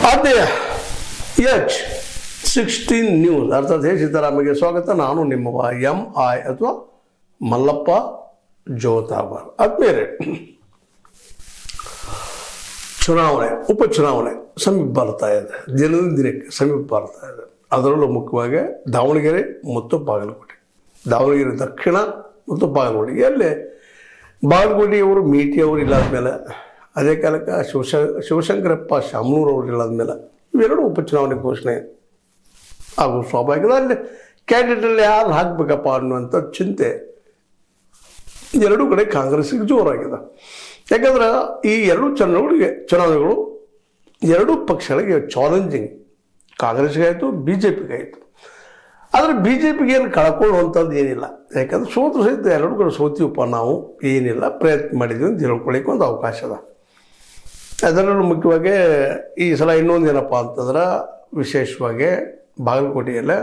ಆದ್ಯ H16 news ಅರ್ಥಾತ್ ಹೇ ಸಿದ್ದರಾಮಯ್ಯಗೆ ಸ್ವಾಗತ. ನಾನು ನಿಮ್ಮವ MI ಅಥವಾ ಮಲ್ಲಪ್ಪ ಜೋತಾಬಾರ್. ಆದ್ಮೇಲೆ ಚುನಾವಣೆ, ಉಪಚುನಾವಣೆ ಸಮೀಪ ಬರ್ತಾ ಇದೆ, ದಿನದಿಂದ ದಿನಕ್ಕೆ ಸಮೀಪ ಬರ್ತಾ ಇದೆ. ಅದರಲ್ಲೂ ಮುಖ್ಯವಾಗಿ ದಾವಣಗೆರೆ ಮತ್ತು ಬಾಗಲಕೋಟೆ, ದಾವಣಗೆರೆ ದಕ್ಷಿಣ ಮತ್ತು ಬಾಗಲಕೋಟೆ. ಎಲ್ಲಿ ಬಾಗಲಕೋಟೆಯವರು ಮೀಟಿಯವರು ಇಲ್ಲಾದ ಮೇಲೆ, ಅದೇ ಕಾಲಕ್ಕೆ ಶಿವಶಂಕರಪ್ಪ ಶಾಮನೂರವರು ಇಲ್ಲದ ಮೇಲೆ ಇವೆರಡು ಉಪಚುನಾವಣೆ ಘೋಷಣೆ ಹಾಗೂ ಸ್ವಾಭಾವಿಕ. ಅಲ್ಲಿ ಕ್ಯಾಂಡಿಡೇಟಲ್ಲಿ ಯಾರು ಹಾಕಬೇಕಪ್ಪ ಅನ್ನುವಂಥ ಚಿಂತೆ ಎರಡೂ ಕಡೆ ಕಾಂಗ್ರೆಸ್ಸಿಗೆ ಜೋರಾಗಿದೆ. ಯಾಕಂದ್ರೆ ಈ ಎರಡು ಚುನಾವಣೆಗಳು ಎರಡೂ ಪಕ್ಷಗಳಿಗೆ ಚಾಲೆಂಜಿಂಗ್. ಕಾಂಗ್ರೆಸ್ಗಾಯಿತು, BJPಗಾಯಿತು. ಆದರೆ BJPಗೆ ಏನು ಕಳ್ಕೊಳ್ಳುವಂಥದ್ದು ಏನಿಲ್ಲ. ಯಾಕಂದ್ರೆ ಸೋತು ಸಹಿತ ಎರಡೂ ಕಡೆ ಸೋತೀವಪ್ಪ, ನಾವು ಏನಿಲ್ಲ ಪ್ರಯತ್ನ ಮಾಡಿದ್ವಿ ಅಂತ ಹೇಳ್ಕೊಳ್ಳಿಕ್ಕೆ ಒಂದು ಅವಕಾಶ ಅದ. ಅದರಲ್ಲೂ ಮುಖ್ಯವಾಗಿ ಈ ಸಲ ಇನ್ನೊಂದು ಏನಪ್ಪ ಅಂತಂದ್ರೆ, ವಿಶೇಷವಾಗಿ ಬಾಗಲಕೋಟೆಯಲ್ಲೇ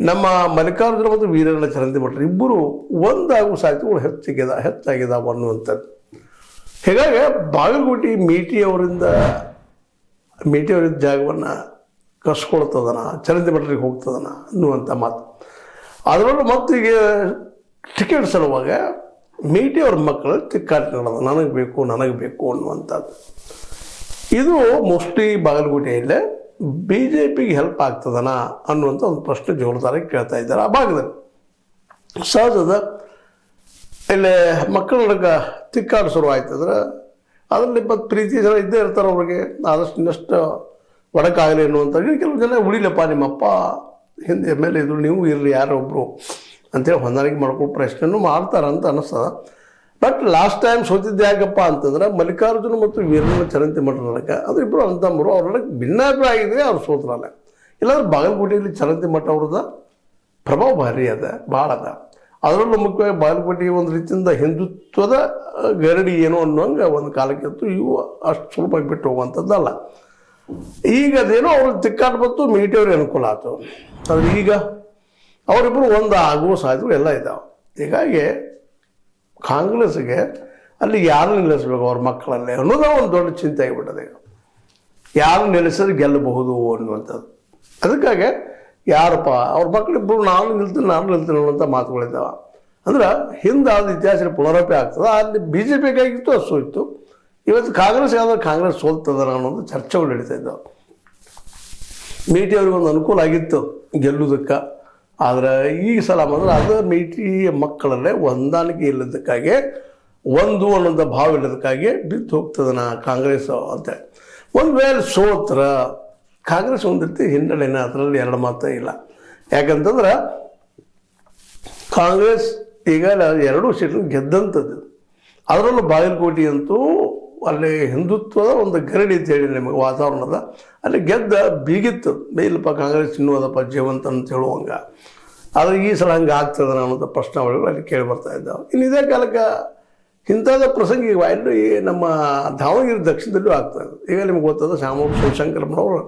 ನಮ್ಮ ಮಲ್ಲಿಕಾರ್ಜುನ ಮತ್ತು ವೀರಣ್ಣ ಚರಂತಿಮಠರು ಇಬ್ಬರು ಒಂದಾಗುವ ಸಾಧ್ಯತೆಗಳು ಹೆಚ್ಚಾಗಿದ್ದಾವೆ ಅನ್ನುವಂಥದ್ದು. ಹೀಗಾಗಿ ಬಾಗಲಕೋಟೆ ಮೇಟಿಯವರಿಂದ ಜಾಗವನ್ನು ಕಸ್ಕೊಳ್ತದನ, ಚರಂತಿಮಠರಿಗೆ ಹೋಗ್ತದನ ಅನ್ನುವಂಥ ಮಾತು. ಅದರಲ್ಲೂ ಮತ್ತು ಈಗ ಟಿಕೆಟ್ ಸಲುವಾಗ ಮೇಟಿಯವ್ರ ಮಕ್ಕಳು ತಿಕ್ಕಾಟ ನಡೆದ, ನನಗೆ ಬೇಕು ಅನ್ನುವಂಥದ್ದು. ಇದು ಮೋಸ್ಟ್ಲಿ ಬಾಗಲಕೋಟೆಯಲ್ಲೇ BJPಗೆ ಹೆಲ್ಪ್ ಆಗ್ತದನ ಅನ್ನುವಂಥ ಒಂದು ಪ್ರಶ್ನೆ ಜೋರದಾರಾಗಿ ಕೇಳ್ತಾ ಇದ್ದಾರೆ ಆ ಭಾಗದಲ್ಲಿ. ಸಹಜದ ಇಲ್ಲಿ ಮಕ್ಕಳ ನಡಕ ತಿಕ್ಕಾಟ ಶುರು ಆಯ್ತಂದ್ರೆ ಅದರಲ್ಲಿ ಮತ್ತು ಪ್ರೀತಿ ಜನ ಇದ್ದೇ ಇರ್ತಾರೆ. ಅವ್ರಿಗೆ ಆದಷ್ಟು ಇನ್ನಷ್ಟು ಒಡಕಾಗಲಿ ಅನ್ನುವಂಥ ಕೆಲವು ಜನ ಉಳಿಲಪ್ಪ ನಿಮ್ಮಪ್ಪ ಹಿಂದೆ MLA ಇದ್ರು, ನೀವು ಇರಲಿ ಯಾರೊಬ್ಬರು ಅಂತೇಳಿ ಹೊಂದಾಣಿಕೆ ಮಾಡ್ಕೊಂಡು ಪ್ರಶ್ನೆನೂ ಮಾಡ್ತಾರಂತ ಅನ್ನಿಸ್ತದ. ಬಟ್ ಲಾಸ್ಟ್ ಟೈಮ್ ಸೋತಿದ್ದು ಯಾಕಪ್ಪ ಅಂತಂದ್ರೆ ಮಲ್ಲಿಕಾರ್ಜುನ ಮತ್ತು ವೀರಣ್ಣ ಚರಂತಿಮಠ ಅದು ಇಬ್ಬರು ಅಂತಂಬರು ಅವ್ರೊಳಗೆ ಭಿನ್ನಾಭಿಪ್ರಾಯ ಆಗಿದೆ, ಅವ್ರು ಸೋತ್ರಲ್ಲ. ಇಲ್ಲಾಂದ್ರೆ ಬಾಗಲಕೋಟೆಯಲ್ಲಿ ಚರಂತಿಮಠ ಅವ್ರದ ಪ್ರಭಾವ ಭಾರಿ ಅದ, ಭಾಳ ಅದ. ಅದರಲ್ಲೂ ಮುಖ್ಯವಾಗಿ ಬಾಗಲಕೋಟೆಗೆ ಒಂದು ರೀತಿಯಿಂದ ಹಿಂದುತ್ವದ ಗರಡಿ ಏನೋ ಅನ್ನೋಂಗೆ ಒಂದು ಕಾಲಕ್ಕಿತ್ತು. ಇವು ಅಷ್ಟು ಸುಲಭವಾಗಿ ಬಿಟ್ಟು ಹೋಗುವಂಥದ್ದಲ್ಲ. ಈಗ ಅದೇನೋ ಅವ್ರ ತಿಕ್ಕಾಟ ಬಂತು, ಮೀಟಿಯವ್ರಿಗೆ ಅನುಕೂಲ ಆಯ್ತು. ಆದರೆ ಈಗ ಅವರಿಬ್ಬರು ಒಂದು ಆಗುವ ಸಾಧ್ಯತೆಗಳು ಎಲ್ಲ ಇದ್ದಾವೆ. ಹೀಗಾಗಿ ಕಾಂಗ್ರೆಸ್ಗೆ ಅಲ್ಲಿ ಯಾರು ನಿಲ್ಲಿಸ್ಬೇಕು ಅವ್ರ ಮಕ್ಕಳಲ್ಲೇ ಅನ್ನೋದು ಒಂದು ದೊಡ್ಡ ಚಿಂತೆ ಆಗಿಬಿಟ್ಟದೆ. ಈಗ ಯಾರು ನಿಲ್ಲಿಸಿದ್ರೆ ಗೆಲ್ಲಬಹುದು ಅನ್ನುವಂಥದ್ದು. ಅದಕ್ಕಾಗಿ ಯಾರಪ್ಪ ಅವ್ರ ಮಕ್ಕಳಿಬ್ಬರು ನಾನು ನಿಲ್ತೀನಿ ಅನ್ನುವಂಥ ಮಾತುಗಳಿದ್ದಾವೆ. ಅಂದ್ರೆ ಹಿಂದಾದ ಇತಿಹಾಸ ಪುನರಾವರ್ತಿ ಆಗ್ತದೆ. ಅಲ್ಲಿ BJPಗಾಗಿತ್ತು, ಅದು ಸೋಯಿತು. ಇವತ್ತು ಕಾಂಗ್ರೆಸ್ ಯಾವ್ದಾದ್ರು ಕಾಂಗ್ರೆಸ್ ಸೋಲ್ತದ ಅನ್ನೋದು ಚರ್ಚೆಗಳು ನಡೀತಾ ಇದ್ದಾವೆ. ಮೇಟಿ ಅವ್ರಿಗೆ ಒಂದು ಅನುಕೂಲ ಆಗಿತ್ತು ಗೆಲ್ಲುವುದಕ್ಕೆ. ಆದರೆ ಈ ಸಲ ಮಾತ್ರ ಅದು ಮೇಟಿಯ ಮಕ್ಕಳಲ್ಲೇ ಹೊಂದಾಣಿಕೆ ಇಲ್ಲದಕ್ಕಾಗಿ, ಒಂದು ಅನ್ನೋಂಥ ಭಾವ ಇಲ್ಲದಕ್ಕಾಗಿ ಬಿದ್ದು ಹೋಗ್ತದನ ಕಾಂಗ್ರೆಸ್ ಅಂತೇಳಿ. ಒಂದು ವೇಳೆ ಸೋತ್ರ ಕಾಂಗ್ರೆಸ್ ಒಂದು ರೀತಿ ಹಿನ್ನಡೆನ, ಅದರಲ್ಲಿ ಎರಡು ಮಾತೇ ಇಲ್ಲ. ಯಾಕಂತಂದ್ರೆ ಕಾಂಗ್ರೆಸ್ ಈಗ ಎರಡೂ ಸೀಟು ಗೆದ್ದಂಥದ್ದು. ಅದರಲ್ಲೂ ಬಾಗಲಕೋಟೆ ಅಂತೂ ಅಲ್ಲಿ ಹಿಂದುತ್ವದ ಒಂದು ಗರಡಿ ಅಂತೇಳಿ ನಿಮಗೆ ವಾತಾವರಣದ ಅಲ್ಲಿ ಗೆದ್ದ ಬೀಗಿತ್ತು. ಇಲ್ಲಪ್ಪ ಕಾಂಗ್ರೆಸ್ ಇನ್ನೂ ಅದಪ್ಪ ಜೀವಂತ ಅಂತ ಹೇಳುವಂಗ. ಆದರೆ ಈ ಸಲ ಹಂಗೆ ಆಗ್ತದೆ ಅನ್ನೋಂಥ ಪ್ರಶ್ನಾವಳಿಗಳು ಅಲ್ಲಿ ಕೇಳಿ ಬರ್ತಾ ಇದ್ದಾವೆ. ಇನ್ನು ಇದೇ ಕಾಲಕ್ಕೆ ಇಂಥದ್ದು ಪ್ರಸಂಗ ಈಗ ಇಲ್ಲಿ ನಮ್ಮ ದಾವಣಗೆರೆ ದಕ್ಷಿಣದಲ್ಲೂ ಆಗ್ತದೆ. ಈಗ ನಿಮ್ಗೆ ಗೊತ್ತದ ಶಿವಶಂಕರಪ್ಪನವರು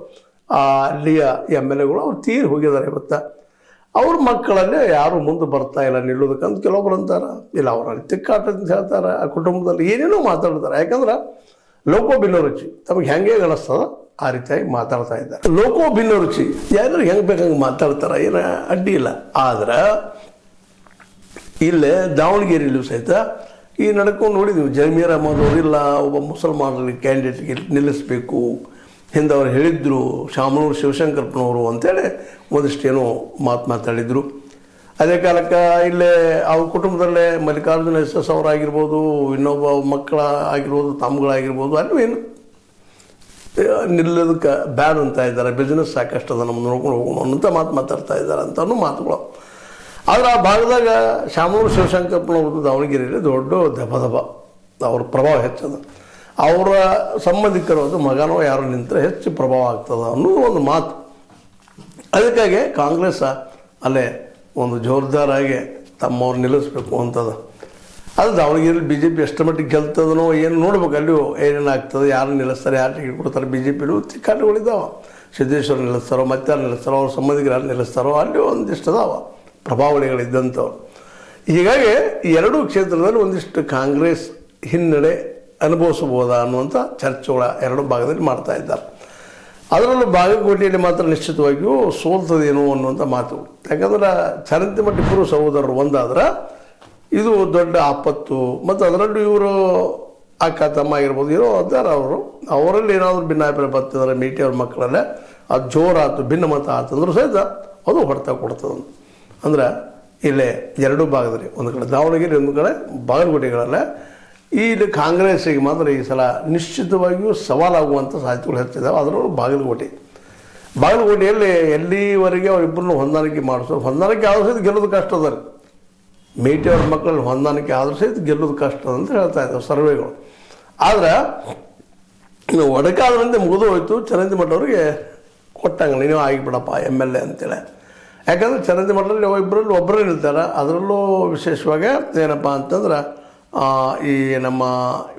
ಅಲ್ಲಿಯ MLAಗಳು ಅವ್ರು ತೀರಿ ಹೋಗಿದ್ದಾರೆ. ಇವತ್ತು ಅವ್ರ ಮಕ್ಕಳಲ್ಲೇ ಯಾರು ಮುಂದೆ ಬರ್ತಾ ಇಲ್ಲ ನಿಲ್ಲೋದಕ್ಕಂತ ಕೆಲವೊಬ್ರು ಅಂತಾರೆ. ಇಲ್ಲ ಅವರಲ್ಲಿ ತಿಕ್ಕಾಟ ಅಂತ ಹೇಳ್ತಾರೆ. ಆ ಕುಟುಂಬದಲ್ಲಿ ಏನೇನೋ ಮಾತಾಡ್ತಾರೆ. ಯಾಕಂದ್ರೆ ಲೋಕೋ ಭಿನ್ನರುಚಿ ತಮಗೆ ಹೆಂಗೆ ಅನಿಸ್ತದ ಆ ರೀತಿಯಾಗಿ ಮಾತಾಡ್ತಾ ಇದ್ದಾರೆ. ಲೋಕೋ ಭಿನ್ನರುಚಿ ಯಾರು ಹೆಂಗೆ ಬೇಕಂಗೆ ಮಾತಾಡ್ತಾರೆ, ಏನು ಅಡ್ಡಿ ಇಲ್ಲ. ಆದ್ರೆ ಇಲ್ಲೇ ದಾವಣಗೆರೆಯಲ್ಲೂ ಸಹಿತ ಈ ನಡ್ಕೊಂಡು ನೋಡಿದ್ವಿ. ಜಮೀರ್ ಅಹಮದ್ ಅವರಿಲ್ಲ, ಒಬ್ಬ ಮುಸಲ್ಮಾನರಿಗೆ ಕ್ಯಾಂಡಿಡೇಟ್ಗೆ ನಿಲ್ಲಿಸಬೇಕು ಹಿಂದೆ ಅವ್ರು ಹೇಳಿದ್ರು, ಶಾಮನೂರು ಶಿವಶಂಕರಪ್ಪನವರು ಅಂತೇಳಿ ಒಂದಿಷ್ಟೇನೋ ಮಾತಾಡಿದರು. ಅದೇ ಕಾಲಕ್ಕೆ ಇಲ್ಲೇ ಅವ್ರ ಕುಟುಂಬದಲ್ಲೇ ಮಲ್ಲಿಕಾರ್ಜುನ SS ಅವರಾಗಿರ್ಬೋದು, ಇನ್ನೊಬ್ಬ ಮಕ್ಕಳ ಆಗಿರ್ಬೋದು, ತಮ್ಮಗಳಾಗಿರ್ಬೋದು, ಅಲ್ಲೂ ಏನು ನಿಲ್ಲೋದಕ್ಕೆ ಬ್ಯಾಡ್ ಅಂತ ಇದ್ದಾರೆ. ಬಿಸ್ನೆಸ್ ಸಾಕಷ್ಟು ಅದ, ನಮ್ಮನ್ನು ನೋಡ್ಕೊಂಡು ಹೋಗೋಣ ಅಂತ ಮಾತಾಡ್ತಾ ಇದ್ದಾರೆ ಅಂತನೂ ಮಾತುಗಳು. ಆದರೆ ಆ ಭಾಗದಾಗ ಶಾಮನೂರು ಶಿವಶಂಕರಪ್ಪನವ್ರದ್ದು ದಾವಣಗೆರೆಯಲ್ಲಿ ದೊಡ್ಡ ದಬ ಅವ್ರ ಪ್ರಭಾವ ಹೆಚ್ಚದ. ಅವರ ಸಂಬಂಧಿಕರು ಅದು ಮಗನೋ ಯಾರು ನಿಂತರೆ ಹೆಚ್ಚು ಪ್ರಭಾವ ಆಗ್ತದೆ ಅನ್ನೋದು ಒಂದು ಮಾತು. ಅದಕ್ಕಾಗಿ ಕಾಂಗ್ರೆಸ್ ಅಲ್ಲೇ ಒಂದು ಜೋರ್ದಾರಾಗಿ ತಮ್ಮವ್ರು ನಿಲ್ಲಿಸ್ಬೇಕು ಅಂತದ. ಅದು ದಾವಣಗೆರೆಯಲ್ಲಿ BJP ಎಷ್ಟು ಮಟ್ಟಿಗೆ ಗೆಲ್ತದನೋ ಏನು ನೋಡ್ಬೇಕು. ಅಲ್ಲಿಯೂ ಏನೇನಾಗ್ತದೆ, ಯಾರು ನಿಲ್ಲಿಸ್ತಾರೆ, ಯಾರು ಟಿಕೆಟ್ ಕೊಡ್ತಾರೆ. BJPಲೂ ತಿಕ್ಕಾಟಗಳಿದ್ದಾವೆ. ಸಿದ್ದೇಶ್ವರ ನಿಲ್ಲಿಸ್ತಾರೋ, ಮತ್ತಾರು ನಿಲ್ಲಿಸ್ತಾರೋ, ಅವ್ರ ಸಂಬಂಧಿಕರು ಯಾರು ನಿಲ್ಲಿಸ್ತಾರೋ, ಅಲ್ಲಿ ಒಂದಿಷ್ಟು ಅದಾವ ಪ್ರಭಾವಳಿಗಳಿದ್ದಂಥವ್ರು. ಹೀಗಾಗಿ ಎರಡೂ ಕ್ಷೇತ್ರದಲ್ಲಿ ಒಂದಿಷ್ಟು ಕಾಂಗ್ರೆಸ್ ಹಿನ್ನಡೆ ಅನುಭವಿಸಬಹುದಾ ಅನ್ನುವಂಥ ಚರ್ಚೆಗಳ ಎರಡು ಭಾಗದಲ್ಲಿ ಮಾಡ್ತಾ ಇದ್ದಾರೆ. ಅದರಲ್ಲೂ ಬಾಗಲಕೋಟೆಯಲ್ಲಿ ಮಾತ್ರ ನಿಶ್ಚಿತವಾಗಿಯೂ ಸೋಲ್ತದೇನೋ ಅನ್ನುವಂಥ ಮಾತು. ಯಾಕಂದ್ರೆ ಚರಂತಿಮಠ ಇಬ್ಬರು ಸಹೋದರರು ಒಂದಾದ್ರೆ ಇದು ದೊಡ್ಡ ಆಪತ್ತು. ಮತ್ತು ಅದರಲ್ಲೂ ಇವರು ಅಕ್ಕ ತಮ್ಮ ಆಗಿರ್ಬೋದು, ಏನೋ ಅದಾರ ಅವರಲ್ಲಿ ಏನಾದರೂ ಭಿನ್ನಾಭಿಪ್ರಾಯ ಬರ್ತಿದ್ದಾರೆ ಮೇಟಿ ಅವ್ರ ಮಕ್ಕಳಲ್ಲೇ ಅದು ಜೋರಾಯ್ತು, ಭಿನ್ನಮತ ಆತಂದ್ರೂ ಸಹಿತ ಅದು ಹೊಡೆತ ಕೊಡ್ತದೆ. ಅಂದ್ರೆ ಇಲ್ಲೇ ಎರಡೂ ಭಾಗದಲ್ಲಿ, ಒಂದು ಕಡೆ ದಾವಣಗೆರೆ, ಒಂದು ಕಡೆ ಬಾಗಲಕೋಟೆಗಳಲ್ಲೇ ಇಲ್ಲಿ ಕಾಂಗ್ರೆಸ್ಸಿಗೆ ಮಾತ್ರ ಈ ಸಲ ನಿಶ್ಚಿತವಾಗಿಯೂ ಸವಾಲಾಗುವಂಥ ಸಾಧ್ಯತೆಗಳು ಹೆಚ್ಚಿದ್ದಾವೆ. ಅದರಲ್ಲೂ ಬಾಗಲಕೋಟೆಯಲ್ಲಿ ಎಲ್ಲಿವರೆಗೆ ಅವರಿಬ್ಬರನ್ನು ಹೊಂದಾಣಿಕೆ ಮಾಡಿಸೋದು, ಹೊಂದಾಣಿಕೆ ಆದರೂ ಸಹಿತ ಗೆಲ್ಲೋದು ಕಷ್ಟ ಅದ ರೀ. ಮೇಟಿ ಅವ್ರ ಮಕ್ಕಳಲ್ಲಿ ಹೊಂದಾಣಿಕೆ ಆದರೂ ಸಹಿತ ಗೆಲ್ಲೋದು ಕಷ್ಟ ಅಂತ ಹೇಳ್ತಾ ಇದ್ದಾವೆ ಸರ್ವೆಗಳು. ಆದರೆ ಒಡಕಾದ್ರಂತೆ ಮುಗಿದು ಹೋಯ್ತು. ಚರಂತಿಮಠ ಅವರಿಗೆ ಕೊಟ್ಟಂಗೆ ನೀನು ಆಗಿಬಿಡಪ್ಪ MLA ಅಂತೇಳಿ. ಯಾಕಂದರೆ ಚರಂತಿಮಠದಲ್ಲಿ ಇಬ್ಬರಲ್ಲಿ ಒಬ್ಬರೇ ನಿಲ್ತಾರೆ. ಅದರಲ್ಲೂ ವಿಶೇಷವಾಗಿ ಏನಪ್ಪ ಅಂತಂದ್ರೆ ಈ ನಮ್ಮ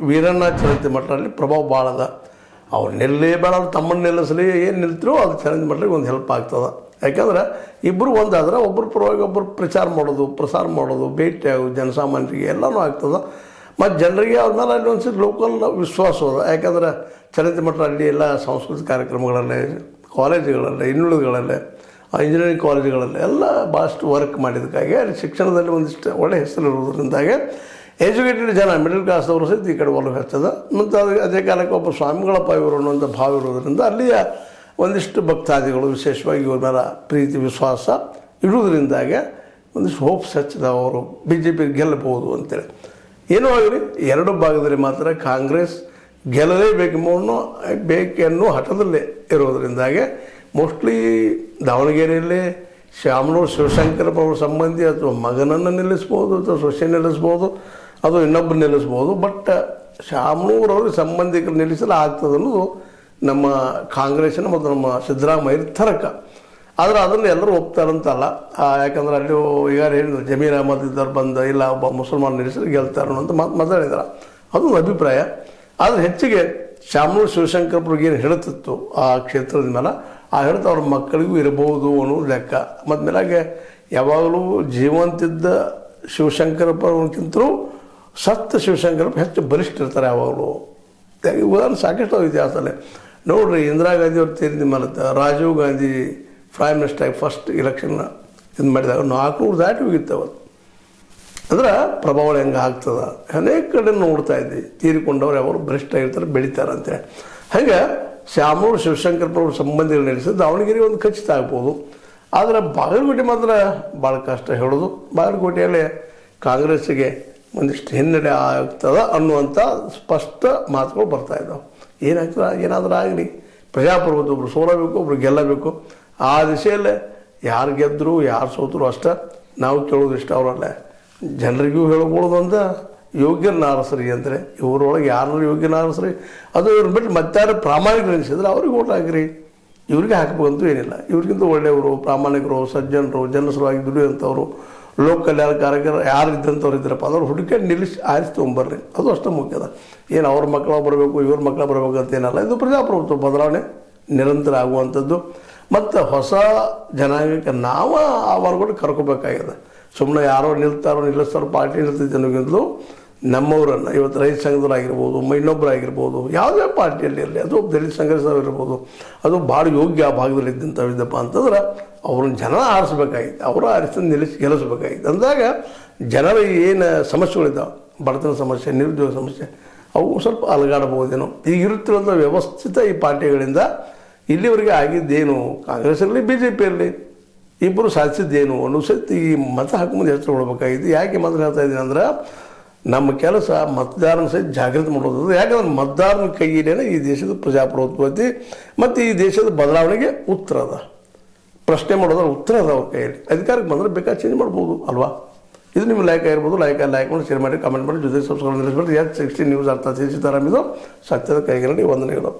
ವೀರಣ್ಣ ಚರಂತಿಮಠದಲ್ಲಿ ಪ್ರಭಾವ ಭಾಳ ಅದ. ಅವ್ರು ನಿಲ್ಲೇಬೇಡ, ಅವ್ರು ತಮ್ಮನ್ನು ನಿಲ್ಲಿಸಲಿ, ಏನು ನಿಲ್ತಿರೋ ಅದು ಚರಂತಿಮಠಕ್ಕೆ ಒಂದು ಹೆಲ್ಪ್ ಆಗ್ತದೆ. ಯಾಕಂದ್ರೆ ಇಬ್ಬರು ಒಂದಾದ್ರೆ ಒಬ್ಬರು ಪರವಾಗಿ ಒಬ್ಬರು ಪ್ರಸಾರ ಮಾಡೋದು, ಭೇಟಿ ಆಗೋದು ಜನಸಾಮಾನ್ಯರಿಗೆ ಎಲ್ಲನೂ ಆಗ್ತದೆ. ಮತ್ತು ಜನರಿಗೆ ಅವ್ರ ಮೇಲೆ ಅಲ್ಲಿ ಒಂದು ಲೋಕಲ್ ವಿಶ್ವಾಸ ಅದ. ಯಾಕಂದ್ರೆ ಚರಂತಿಮಠ ಅಲ್ಲಿ ಎಲ್ಲ ಸಾಂಸ್ಕೃತಿಕ ಕಾರ್ಯಕ್ರಮಗಳಲ್ಲಿ, ಕಾಲೇಜುಗಳಲ್ಲಿ, ಇನ್ನುಳಿಗಳಲ್ಲಿ, ಇಂಜಿನಿಯರಿಂಗ್ ಕಾಲೇಜುಗಳಲ್ಲಿ ಎಲ್ಲ ಭಾಳಷ್ಟು ವರ್ಕ್ ಮಾಡಿದ್ದಕ್ಕಾಗಿ ಅಲ್ಲಿ ಶಿಕ್ಷಣದಲ್ಲಿ ಒಂದಿಷ್ಟು ಒಳ್ಳೆಯ ಹೆಸರು ಇರೋದ್ರಿಂದಾಗೆ ಎಜುಕೇಟೆಡ್ ಜನ, ಮಿಡಲ್ ಕ್ಲಾಸ್ದವರು ಸಹಿತ ಈ ಕಡೆ ಒಲವು ಹೆಚ್ಚದ. ಮತ್ತು ಅದೇ ಕಾಲಕ್ಕೆ ಒಬ್ಬ ಸ್ವಾಮಿಗಳಪ್ಪ ಇವರು ಅನ್ನುವಂಥ ಭಾವ ಇರೋದರಿಂದ ಅಲ್ಲಿಯ ಒಂದಿಷ್ಟು ಭಕ್ತಾದಿಗಳು ವಿಶೇಷವಾಗಿ ಇವ್ರ ಮೇಲೆ ಪ್ರೀತಿ ವಿಶ್ವಾಸ ಇಡುವುದರಿಂದಾಗೆ ಒಂದಿಷ್ಟು ಹೋಪ್ಸ್ ಹೆಚ್ಚಿದಾವೆ, ಅವರು BJP ಗೆಲ್ಲಬಹುದು ಅಂತೇಳಿ. ಏನೂ ಆಗಲಿ, ಎರಡು ಭಾಗದಲ್ಲಿ ಮಾತ್ರ ಕಾಂಗ್ರೆಸ್ ಗೆಲ್ಲಲೇಬೇಕೆನ್ನೋ ಹಠದಲ್ಲೇ ಇರೋದರಿಂದಾಗೆ ಮೋಸ್ಟ್ಲಿ ದಾವಣಗೆರೆಯಲ್ಲಿ ಶಾಮನೂರು ಶಿವಶಂಕರಪ್ಪ ಅವ್ರ ಸಂಬಂಧಿ ಅಥವಾ ಮಗನನ್ನು ನಿಲ್ಲಿಸ್ಬೋದು, ಅಥವಾ ಸೊಸೆ ನಿಲ್ಲಿಸ್ಬೋದು, ಅದು ಇನ್ನೊಬ್ಬರು ನಿಲ್ಲಿಸ್ಬೋದು. ಬಟ್ ಶಾಮನೂರವ್ರಿಗೆ ಸಂಬಂಧಿಕರು ನಿಲ್ಲಿಸಲು ಆಗ್ತದೆ ಅನ್ನೋದು ನಮ್ಮ ಕಾಂಗ್ರೆಸ್ಸಿನ ಮತ್ತು ನಮ್ಮ ಸಿದ್ದರಾಮಯ್ಯರ ತರ್ಕ. ಆದರೆ ಅದನ್ನು ಎಲ್ಲರೂ ಒಪ್ತಾರಂತಲ್ಲ. ಯಾಕಂದ್ರೆ ಅಲ್ಲಿ ಈಗ ಹೇಳಿದ್ರು ಜಮೀರ್ ಅಹಮದ್ ಇದ್ದವ್ರು ಬಂದು ಇಲ್ಲ ಒಬ್ಬ ಮುಸಲ್ಮಾನ್ ನಿಲ್ಲಿಸಲು ಗೆಲ್ತಾರೆ ಅನ್ನೋಂಥ ಮಾತಾಡಿದಾರೆ. ಅದೊಂದು ಅಭಿಪ್ರಾಯ. ಆದರೆ ಹೆಚ್ಚಿಗೆ ಶಾಮನೂರು ಶಿವಶಂಕರಪ್ರಿಗೆ ಏನು ಹೇಳುತ್ತಿತ್ತು ಆ ಕ್ಷೇತ್ರದ ಮೇಲೆ, ಆ ಹೇಳ್ತಾ ಅವ್ರ ಮಕ್ಕಳಿಗೂ ಇರಬಹುದು ಅನ್ನೋದು ಲೆಕ್ಕ. ಮತ್ತು ಮೇಲಾಗೆ ಯಾವಾಗಲೂ ಜೀವಂತಿದ್ದ ಶಿವಶಂಕರಪ್ಪಕ್ಕಿಂತಲೂ ಸತ್ತ ಶಿವಶಂಕರಪ್ಪ ಹೆಚ್ಚು ಬಲಿಷ್ಠ ಇರ್ತಾರೆ ಯಾವಾಗಲೂ. ಉದಾಹರಣೆ ಸಾಕಷ್ಟು ಇತಿಹಾಸದಲ್ಲೇ ನೋಡ್ರಿ, ಇಂದಿರಾ ಗಾಂಧಿ ಅವ್ರು ತೀರಿದ ಮೇಲೆ Rajiv Gandhi prime minister first election ಇದು ಮಾಡಿದಾಗ 400 ದಾಟಿ ಹೋಗಿತ್ತು ಅವತ್ತು. ಅಂದ್ರೆ ಪ್ರಭಾವ ಹೆಂಗೆ ಆಗ್ತದೆ ಅನೇಕ ಕಡೆ ನೋಡ್ತಾ ಇದ್ವಿ. ತೀರಿಕೊಂಡವ್ರು ಯಾವಾಗ ಬಲಿಷ್ಠ ಆಗಿರ್ತಾರೆ, ಬೆಳಿತಾರೆ ಅಂತೇಳಿ. ಹಾಗೆ ಶಾಮನೂರು ಶಿವಶಂಕರಪ್ಪವ್ರ ಸಂಬಂಧಿಗಳು ನಡೆಸಿದ್ದು ದಾವಣಗೆರೆ ಒಂದು ಖಚಿತ ಆಗ್ಬೋದು. ಆದರೆ ಬಾಗಲಕೋಟೆ ಮಾತ್ರ ಭಾಳ ಕಷ್ಟ ಹೇಳೋದು. ಬಾಗಲಕೋಟೆಯಲ್ಲಿ ಕಾಂಗ್ರೆಸ್ಸಿಗೆ ಒಂದಿಷ್ಟು ಹಿನ್ನಡೆ ಆಗ್ತದೆ ಅನ್ನುವಂಥ ಸ್ಪಷ್ಟ ಮಾತುಗಳು ಬರ್ತಾಯಿದ್ದಾವೆ. ಏನಾಗ್ತದೆ, ಏನಾದರೂ ಆಗಲಿ, ಪ್ರಜಾಪ್ರಭುತ್ವ ಒಬ್ರು ಸೋಲಬೇಕು, ಒಬ್ರು ಗೆಲ್ಲಬೇಕು. ಆ ದಿಶೆಯಲ್ಲೇ ಯಾರು ಗೆದ್ದರು ಯಾರು ಸೋತರು ಅಷ್ಟೇ ನಾವು ಕೇಳೋದು ಇಷ್ಟ. ಅವರಲ್ಲೇ ಜನರಿಗೂ ಹೇಳ್ಬೋದು ಅಂತ ಯೋಗ್ಯನ ಆರಿಸ್ರಿ ಅಂದರೆ, ಇವರೊಳಗೆ ಯಾರು ಯೋಗ್ಯನ ಆರಿಸ್ರಿ, ಅದು ಇವ್ರನ್ನ ಬಿಟ್ಟು ಮತ್ತಾರು ಪ್ರಾಮಾಣಿಕರು ಅನಿಸಿದ್ರೆ ಅವ್ರಿಗೆ ಓಟ್ ಹಾಕಿರಿ. ಇವ್ರಿಗೆ ಹಾಕಬೇಕಂತೂ ಏನಿಲ್ಲ. ಇವ್ರಿಗಿಂತ ಒಳ್ಳೆಯವರು, ಪ್ರಾಮಾಣಿಕರು, ಸಜ್ಜನರು, ಜನಸರವಾಗಿ ದುಡಿಯುವಂಥವ್ರು, ಲೋಕ ಕಲ್ಯಾಣಕಾರಕರು ಯಾರು ಇದ್ದಂಥವ್ರು ಇದ್ದಾರಪ್ಪ ಅದವ್ರು ಹುಡುಕಿ ನಿಲ್ಲಿಸಿ ಆರಿಸಿ ತೊಗೊಂಬರ್ರಿ. ಅದು ಅಷ್ಟೇ ಮುಖ್ಯದ. ಏನು ಅವ್ರ ಮಕ್ಕಳು ಬರಬೇಕು, ಇವ್ರ ಮಕ್ಕಳು ಬರಬೇಕು ಅಂತ ಏನಲ್ಲ. ಇದು ಪ್ರಜಾಪ್ರಭುತ್ವ ಬದಲಾವಣೆ ನಿರಂತರ ಆಗುವಂಥದ್ದು. ಮತ್ತು ಹೊಸ ಜನಾಂಗಕ್ಕೆ ನಾವು ಆ ವರ್ಗಗಳು ಕರ್ಕೋಬೇಕಾಗಿದೆ. ಸುಮ್ಮನೆ ಯಾರೋ ನಿಲ್ತಾರೋ ನಿಲ್ಲಿಸ್ತಾರೋ ಪಾರ್ಟಿ ನಿಲ್ತಿದ್ದೆ ಅನ್ನೋಕ್ಕಿಂತಲೂ ನಮ್ಮವರನ್ನು ಇವತ್ತು ರೈತ ಸಂಘದವರಾಗಿರ್ಬೋದು, ಇನ್ನೊಬ್ಬರಾಗಿರ್ಬೋದು, ಯಾವುದೇ ಪಾರ್ಟಿಯಲ್ಲಿ ಇರಲಿ, ಅದು ದಲಿತ ಸಂಘರ್ಷದವರಿರ್ಬೋದು, ಅದು ಭಾಳ ಯೋಗ್ಯ ಆ ಭಾಗದಲ್ಲಿ ಇದ್ದಂಥವಿದ್ದಪ್ಪ ಅಂತಂದ್ರೆ ಅವ್ರನ್ನ ಜನ ಆರಿಸ್ಬೇಕಾಗಿತ್ತು, ಅವರ ಆರಿಸಿ ನಿಲ್ಲಿಸಿ ಗೆಲ್ಲಿಸ್ಬೇಕಾಗಿತ್ತು. ಅಂದಾಗ ಜನರ ಏನು ಸಮಸ್ಯೆಗಳಿದ್ದಾವೆ, ಬಡತನ ಸಮಸ್ಯೆ, ನಿರುದ್ಯೋಗ ಸಮಸ್ಯೆ, ಅವು ಸ್ವಲ್ಪ ಅಲಗಾಡಬಹುದೇನೋ. ಈಗ ಇರುತ್ತಿರುವಂಥ ವ್ಯವಸ್ಥಿತ ಈ ಪಾರ್ಟಿಗಳಿಂದ ಇಲ್ಲಿವರೆಗೆ ಆಗಿದ್ದೇನು, ಕಾಂಗ್ರೆಸ್ ಇರಲಿ BJP ಇರಲಿ, ಇಬ್ಬರು ಸಾಧಿಸಿದ್ದೇನು ಅನ್ನೋ ಸಹಿತ ಈ ಮತ ಹಾಕಿ ಮುಂದೆ ಹೆಸರು ಕೊಡಬೇಕಾಗಿತ್ತು. ಯಾಕೆ ಮಾತ್ರ ಹೇಳ್ತಾ ಇದ್ದೀನಿ ಅಂದ್ರೆ, ನಮ್ಮ ಕೆಲಸ ಮತದಾರನ ಸಹಿತ ಜಾಗೃತಿ ಮಾಡೋದು. ಯಾಕಂದ್ರೆ ಮತದಾರನ ಕೈಯಲ್ಲೇನೆ ಈ ದೇಶದ ಪ್ರಜಾಪ್ರಭುತ್ವ ಐತಿ ಮತ್ತು ಈ ದೇಶದ ಬದಲಾವಣೆಗೆ ಉತ್ತರ ಅದ. ಪ್ರಶ್ನೆ ಮಾಡೋದ್ರ ಉತ್ತರ ಅದ ಅವ್ರ ಕೈಯಲ್ಲಿ. ಅಧಿಕಾರಕ್ಕೆ ಬಂದರೆ ಬೇಕಾದ್ರೆ ಚೇಂಜ್ ಮಾಡ್ಬೋದು ಅಲ್ವಾ. ಇದು ನಿಮ್ಮ ಲೈಕ್ ಆಗಿರ್ಬೋದು. ಲೈಕ್ ಮಾಡಿ, ಶೇರ್ ಮಾಡಿ, ಕಮೆಂಟ್ ಮಾಡಿ, ಜೊತೆಗೆ ಸಬ್ಸ್ಕ್ರೈಬ್ ಮಾಡಿಸ್ಬಿಟ್ಟು. H16 ನ್ಯೂಸ್ ಅರ್ಥ ಸೀತಾರಾಮ್ ಇದು ಸತ್ಯದ ಕೈಗಳಲ್ಲಿ ವಂದನೆಗಳು.